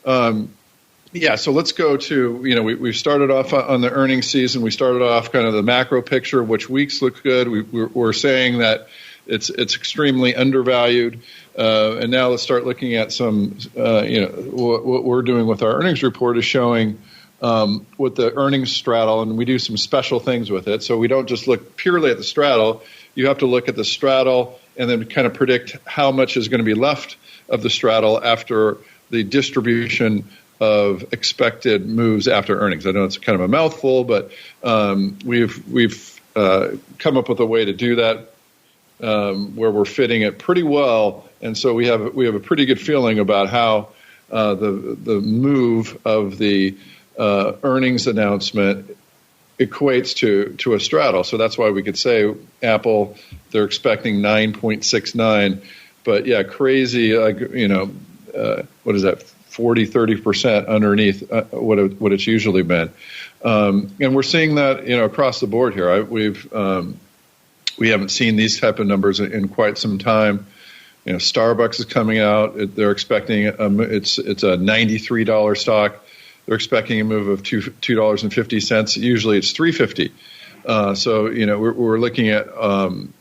so let's go to we've started off on the earnings season. We started off kind of the macro picture, which weeks look good. We're saying that it's extremely undervalued. And now let's start looking at some, what we're doing with our earnings report is showing with the earnings straddle, and we do some special things with it. So we don't just look purely at the straddle. You have to look at the straddle and then kind of predict how much is going to be left of the straddle after the distribution of expected moves after earnings. I know it's kind of a mouthful, but we've come up with a way to do that where we're fitting it pretty well. And so we have a pretty good feeling about how the move of the earnings announcement equates to a straddle. So that's why we could say Apple, they're expecting 9.69, but yeah, crazy, what is that, 40-30% underneath what it's usually been. And we're seeing that, across the board here. We haven't seen these type of numbers in quite some time. Starbucks is coming out. They're expecting it's a $93 stock. They're expecting a move of $2.50. Usually it's $3.50. So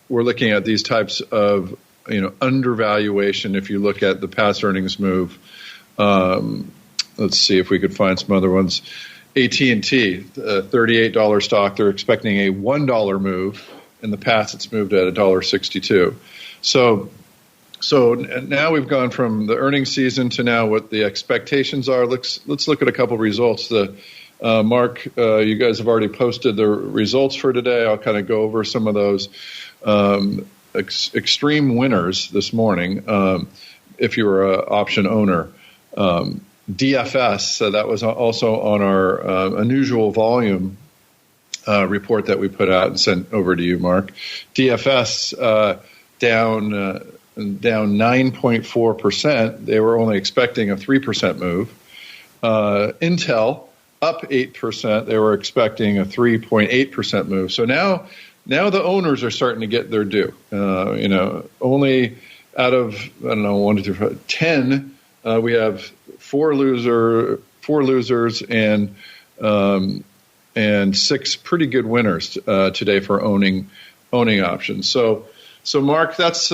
we're looking at these types of undervaluation. If you look at the past earnings move, let's see if we could find some other ones. AT&T, $38 stock. They're expecting a $1 move. In the past, it's moved at $1.62. So now we've gone from the earnings season to now what the expectations are. Let's look at a couple of results. Mark, you guys have already posted the results for today. I'll kind of go over some of those extreme winners this morning. If you were an option owner, DFS. So that was also on our unusual volume report that we put out and sent over to you, Mark. DFS down 9.4%. They were only expecting a 3% move. Intel up 8%. They were expecting a 3.8% move. So now the owners are starting to get their due. Only out of 1, 2, 3, 4, 10, we have four losers and 6 pretty good winners today for owning options. So Mark, that's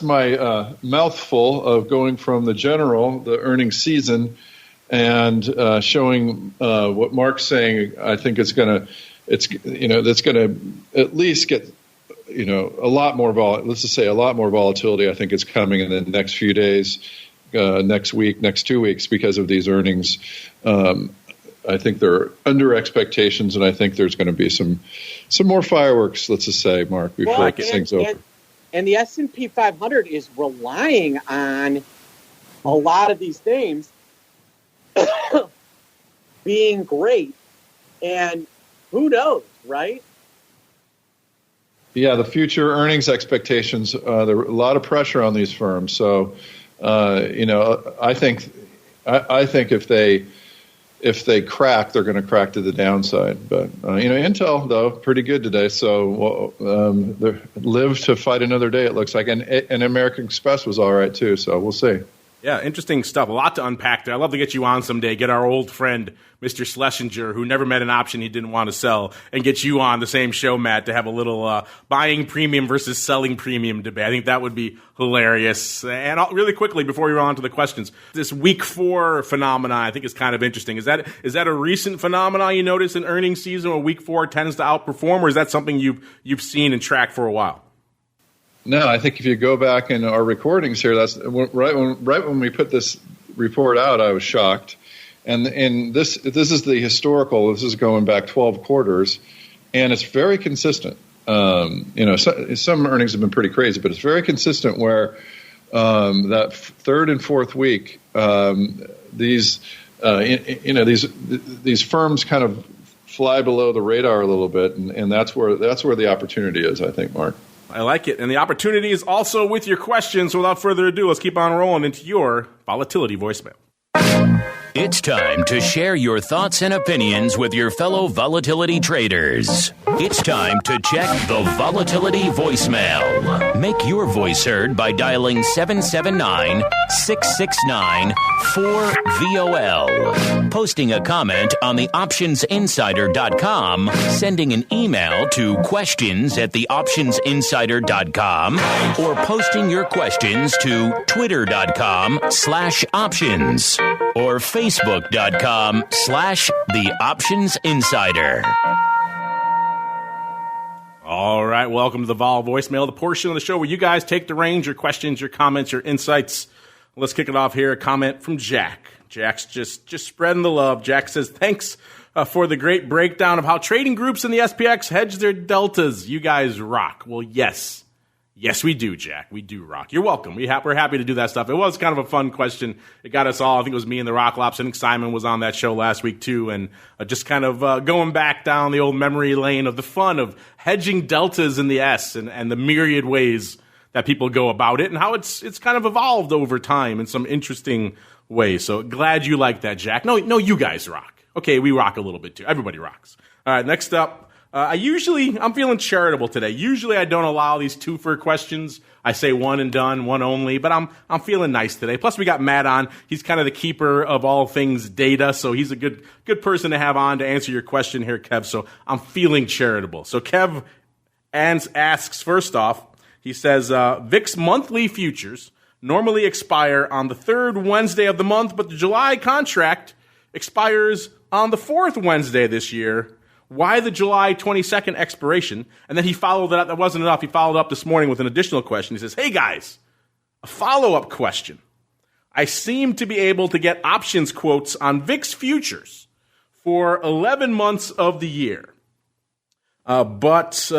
my mouthful of going from the earnings season, and showing what Mark's saying. I think that's going to at least get a lot more let's just say a lot more volatility. I think is coming in the next few days, next week, next 2 weeks because of these earnings. I think they're under expectations, and I think there's going to be some more fireworks, let's just say, Mark, before things over. And the S&P 500 is relying on a lot of these names being great, and who knows, right? Yeah, the future earnings expectations, there are a lot of pressure on these firms. So, I think if they crack, they're going to crack to the downside. But Intel though pretty good today. So they live to fight another day. It looks like, and American Express was all right too. So we'll see. Yeah, interesting stuff. A lot to unpack there. I'd love to get you on someday, get our old friend, Mr. Schlesinger, who never met an option he didn't want to sell, and get you on the same show, Matt, to have a little buying premium versus selling premium debate. I think that would be hilarious. And really quickly, before we run on to the questions, this week 4 phenomenon I think is kind of interesting. Is that a recent phenomenon you notice in earnings season where week 4 tends to outperform, or is that something you've seen and tracked for a while? No, I think if you go back in our recordings here, that's right when we put this report out, I was shocked. And this is the historical. This is going back 12 quarters, and it's very consistent. Some earnings have been pretty crazy, but it's very consistent. Where that third and fourth week, these firms kind of fly below the radar a little bit, and that's where the opportunity is, I think, Mark. I like it. And the opportunity is also with your questions. So without further ado, let's keep on rolling into your volatility voicemail. It's time to share your thoughts and opinions with your fellow volatility traders. It's time to check the volatility voicemail. Make your voice heard by dialing 779-669-4VOL. Posting a comment on the optionsinsider.com, sending an email to questions@theoptionsinsider.com, or posting your questions to twitter.com/options or facebook.com/theoptionsinsider. All right, welcome to the Vol Voicemail, the portion of the show where you guys take the reins, your questions, your comments, your insights. Let's kick it off here. A comment from Jack. Jack's just spreading the love. Jack says, thanks for the great breakdown of how trading groups in the SPX hedge their deltas. You guys rock. Well, yes. Yes, we do, Jack. We do rock. You're welcome. We're happy to do that stuff. It was kind of a fun question. It got us all. I think it was me and the Rock Lops. I think Simon was on that show last week, too. And just kind of going back down the old memory lane of the fun of hedging deltas in the S and the myriad ways that people go about it and how it's kind of evolved over time in some interesting ways. So glad you like that, Jack. No, you guys rock. Okay, we rock a little bit, too. Everybody rocks. All right, next up. I'm feeling charitable today. Usually I don't allow these two-for questions. I say one and done, one only, but I'm feeling nice today. Plus we got Matt on. He's kind of the keeper of all things data, so he's a good person to have on to answer your question here, Kev. So I'm feeling charitable. So Kev asks, first off, he says, VIX monthly futures normally expire on the third Wednesday of the month, but the July contract expires on the fourth Wednesday this year. Why the July 22nd expiration? And then he followed that up. That wasn't enough. He followed up this morning with an additional question. He says, hey, guys, a follow-up question. I seem to be able to get options quotes on VIX futures for 11 months of the year. But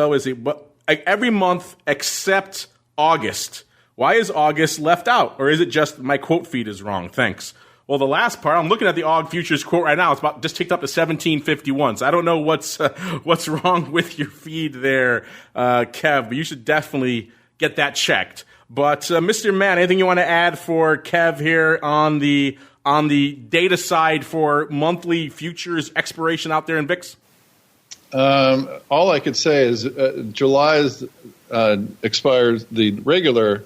every month except August. Why is August left out? Or is it just my quote feed is wrong? Thanks. Well, the last part, I'm looking at the AUG futures quote right now. It's about just ticked up to 1751. So I don't know what's wrong with your feed there, Kev, but you should definitely get that checked. But Mr. Matt, anything you want to add for Kev here on the data side for monthly futures expiration out there in VIX? All I could say is July's expires the regular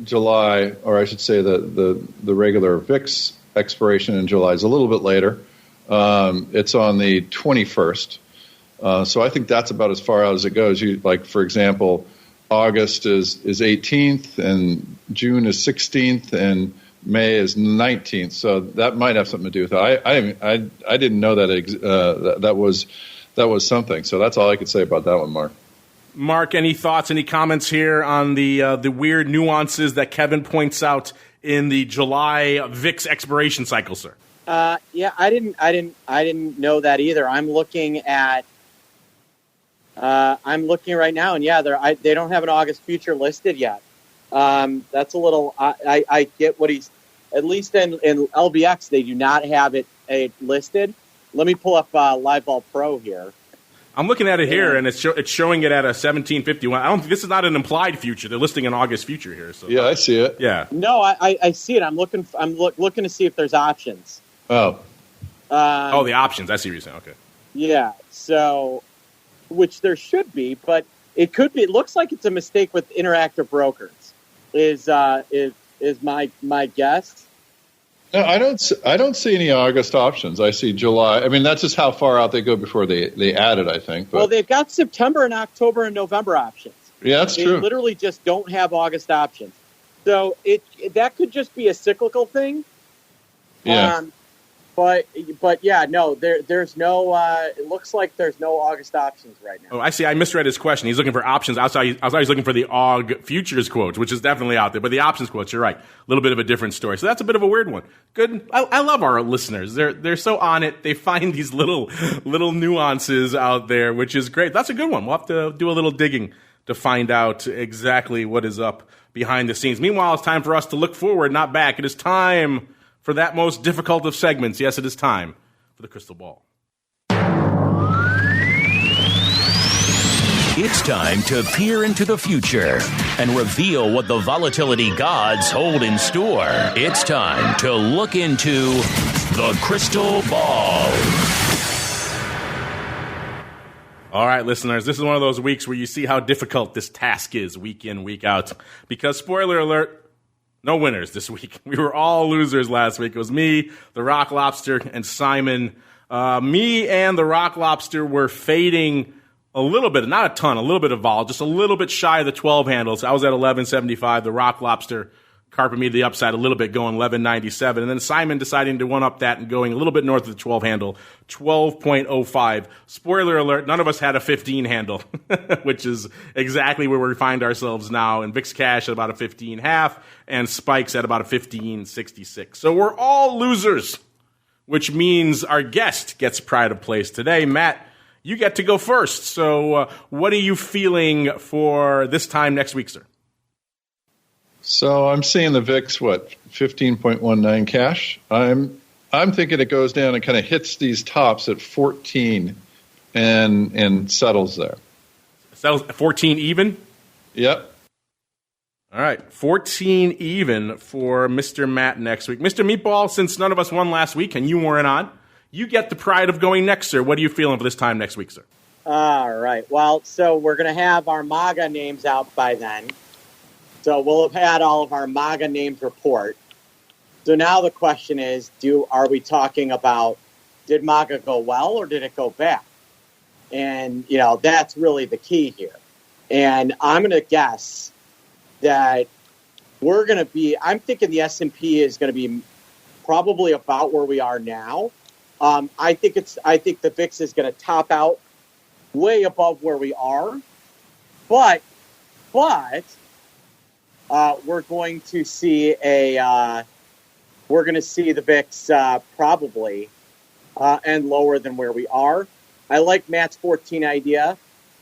July, or I should say the regular VIX expiration in July is a little bit later. It's on the 21st. So I think that's about as far out as it goes. For example, August is 18th, and June is 16th, and May is 19th. So that might have something to do with it. I didn't know that that was something. So that's all I could say about that one, Mark. Mark, any thoughts, any comments here on the weird nuances that Kevin points out in the July VIX expiration cycle, sir? Yeah, I didn't know that either. I'm looking right now, and yeah, they don't have an August future listed yet. That's a little. I get what he's. At least in LBX, they do not have it listed. Let me pull up LiveBall Pro here. I'm looking at it here, and it's showing it at a 1751. I don't. This is not an implied future. They're listing an August future here. So yeah, I see it. Yeah. No, I see it. I'm looking to see if there's options. Oh. The options. I see what you're saying. Okay. Yeah. So, which there should be, but it could be. It looks like it's a mistake with Interactive Brokers. Is my guess. No, I don't see any August options. I see July. I mean, that's just how far out they go before they add it, I think. But. Well, they've got September and October and November options. Yeah, that's true. They literally just don't have August options. So that could just be a cyclical thing. Yeah. But yeah, no, there's no. It looks like there's no August options right now. Oh, I see. I misread his question. He's looking for options. I thought he was looking for the AUG futures quotes, which is definitely out there. But the options quotes, you're right. A little bit of a different story. So that's a bit of a weird one. Good. I love our listeners. They're so on it. They find these little nuances out there, which is great. That's a good one. We'll have to do a little digging to find out exactly what is up behind the scenes. Meanwhile, it's time for us to look forward, not back. It is time for that most difficult of segments. Yes, it is time for the crystal ball. It's time to peer into the future and reveal what the volatility gods hold in store. It's time to look into the crystal ball. All right, listeners, this is one of those weeks where you see how difficult this task is week in, week out. Because, spoiler alert, no winners this week. We were all losers last week. It was me, the Rock Lobster, and Simon. Me and the Rock Lobster were fading a little bit, not a ton, a little bit of vol, just a little bit shy of the 12 handles. I was at 11.75. The Rock Lobster carpet me to the upside a little bit, going 11.97. And then Simon deciding to one-up that and going a little bit north of the 12 handle, 12.05. Spoiler alert, none of us had a 15 handle, which is exactly where we find ourselves now. And VIX Cash at about a 15.5 and Spikes at about a 15.66. So we're all losers, which means our guest gets pride of place today. Matt, you get to go first. So what are you feeling for this time next week, sir? So I'm seeing the VIX, 15.19 cash. I'm thinking it goes down and kind of hits these tops at 14 and settles there. Settles at 14 even? Yep. All right, 14 even for Mr. Matt next week. Mr. Meatball, since none of us won last week and you weren't on, you get the pride of going next, sir. What are you feeling for this time next week, sir? All right. Well, so we're going to have our MAGA names out by then. So we'll have had all of our MAGA names report. So now the question is, are we talking about, did MAGA go well or did it go bad? And, that's really the key here. And I'm going to guess that I'm thinking the S&P is going to be probably about where we are now. I think the VIX is going to top out way above where we are, but we're going to see the VIX probably and lower than where we are. I like Matt's 14 idea.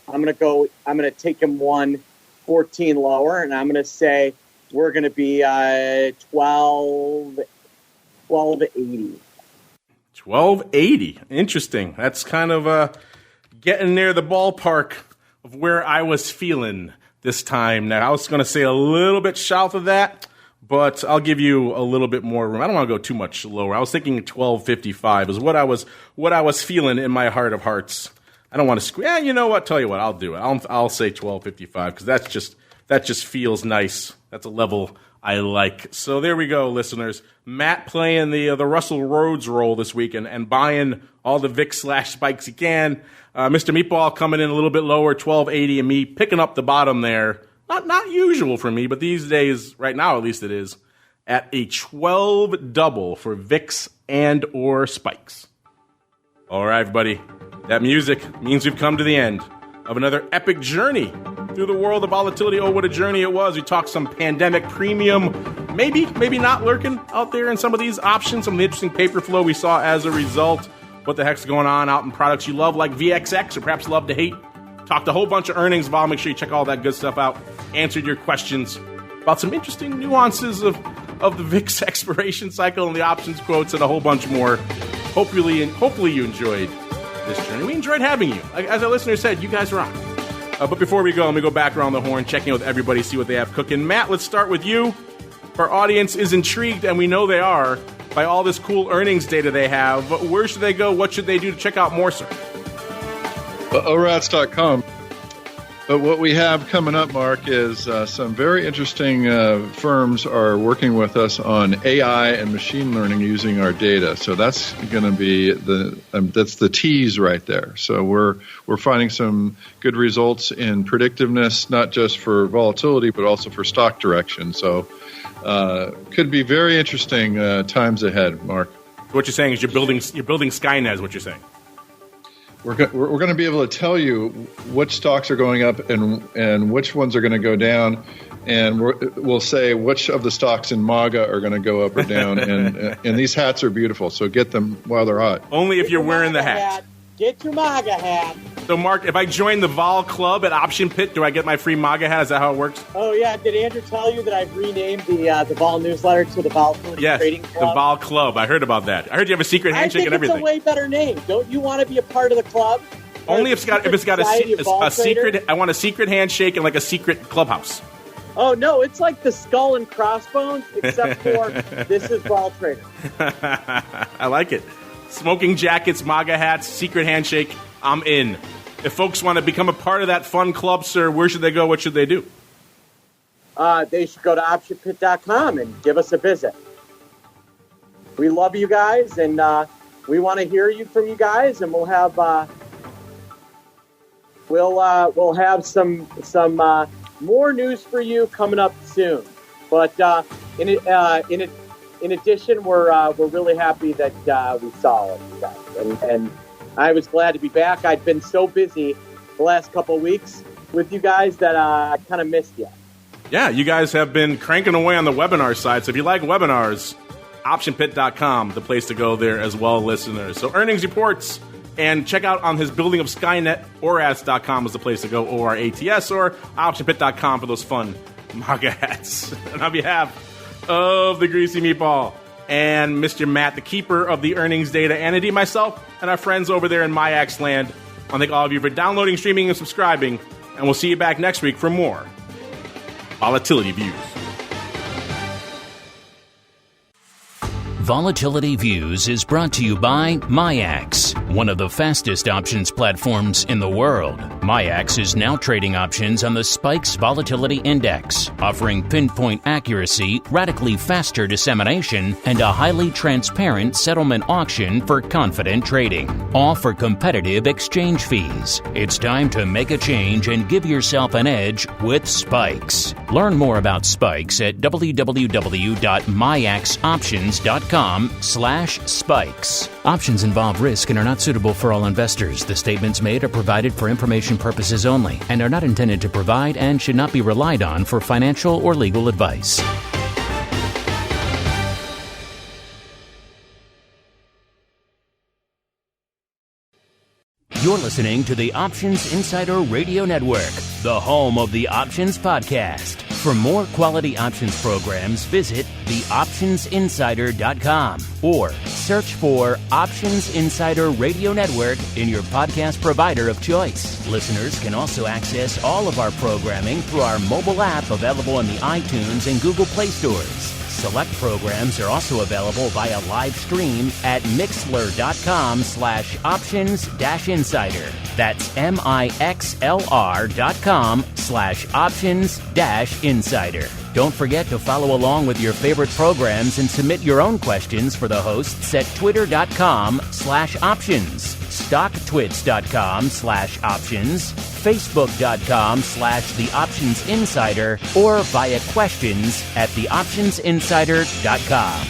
I'm going to take him 14 lower, and I'm going to say we're going to be 1280. 1280. Interesting. That's kind of getting near the ballpark of where I was feeling this time. Now, I was going to say a little bit south of that, but I'll give you a little bit more room. I don't want to go too much lower. I was thinking 1255 is what I was feeling in my heart of hearts. I don't want to you know what? Tell you what, I'll do it. I'll say 1255 because that just feels nice. That's a level I like. So there we go, listeners. Matt playing the Russell Rhodes role this week and buying all the VIX/spikes he can. Mr. Meatball coming in a little bit lower, 1280, and me picking up the bottom there. Not usual for me, but these days, right now at least it is, at a 12 double for VIX and or spikes. All right, everybody. That music means we've come to the end of another epic journey through the world of volatility. Oh, what a journey it was. We talked some pandemic premium, maybe not lurking out there in some of these options, some of the interesting paper flow we saw as a result. What the heck's going on out in products you love like VXX or perhaps love to hate. Talked a whole bunch of earnings vol. Make sure you check all that good stuff out. Answered your questions about some interesting nuances of the VIX expiration cycle and the options quotes and a whole bunch more. Hopefully you enjoyed this journey. We enjoyed having you. As our listener said, you guys rock. But before we go, let me go back around the horn, check in with everybody, see what they have cooking. Matt, let's start with you. Our audience is intrigued, and we know they are, by all this cool earnings data they have. But where should they go? What should they do to check out more, sir? ORATS.com. But what we have coming up, Mark, is some very interesting firms are working with us on AI and machine learning using our data. So that's going to be that's the tease right there. So we're finding some good results in predictiveness, not just for volatility, but also for stock direction. So could be very interesting times ahead, Mark. What you're saying is you're building Skynet is what you're saying. We're going to be able to tell you which stocks are going up and which ones are going to go down, and we'll say which of the stocks in MAGA are going to go up or down. And these hats are beautiful, so get them while they're hot. Only if you're wearing the hat. Get your MAGA hat. So, Mark, if I join the Vol Club at Option Pit, do I get my free MAGA hat? Is that how it works? Oh, yeah. Did Andrew tell you that I've renamed the Vol newsletter to the Volatility Trading Club? Yes, the Vol Club. I heard about that. I heard you have a secret handshake and everything. I think it's a way better name. Don't you want to be a part of the club? Only if it's got a secret. I want a secret handshake and like a secret clubhouse. Oh, no. It's like the skull and crossbones, except for this is Vol Trader. I like it. Smoking jackets, MAGA hats, secret handshake. I'm in. If folks want to become a part of that fun club, sir, where should they go? What should they do? They should go to optionpit.com and give us a visit. We love you guys, and we want to hear from you guys, and we'll have some more news for you coming up soon. But in addition, we're really happy that we saw you guys, and I was glad to be back. I'd been so busy the last couple of weeks with you guys that I kind of missed you. Yeah, you guys have been cranking away on the webinar side. So if you like webinars, optionpit.com, the place to go there as well, listeners. So earnings reports, and check out on his building of Skynet, orats.com is the place to go, ORATS, or optionpit.com for those fun MAGA hats. And on behalf of the Greasy Meatball and Mr. Matt, the keeper of the earnings data, Andy, myself, and our friends over there in MyAx land, I want to thank all of you for downloading, streaming, and subscribing, and we'll see you back next week for more Volatility Views. Volatility Views is brought to you by MyAx, one of the fastest options platforms in the world. MyAx is now trading options on the Spikes Volatility Index, offering pinpoint accuracy, radically faster dissemination, and a highly transparent settlement auction for confident trading, all for competitive exchange fees. It's time to make a change and give yourself an edge with Spikes. Learn more about spikes at www.myxoptions.com/spikes. Options involve risk and are not suitable for all investors. The statements made are provided for information purposes only and are not intended to provide and should not be relied on for financial or legal advice. You're listening to the Options Insider Radio Network, the home of the Options Podcast. For more quality options programs, visit theoptionsinsider.com or search for Options Insider Radio Network in your podcast provider of choice. Listeners can also access all of our programming through our mobile app available in the iTunes and Google Play stores. Select programs are also available via live stream at mixlr.com/options-insider. That's mixlr.com/options-insider. Don't forget to follow along with your favorite programs and submit your own questions for the hosts at twitter.com/options, stocktwits.com/options, facebook.com/theoptionsinsider, or via questions at theoptionsinsider.com.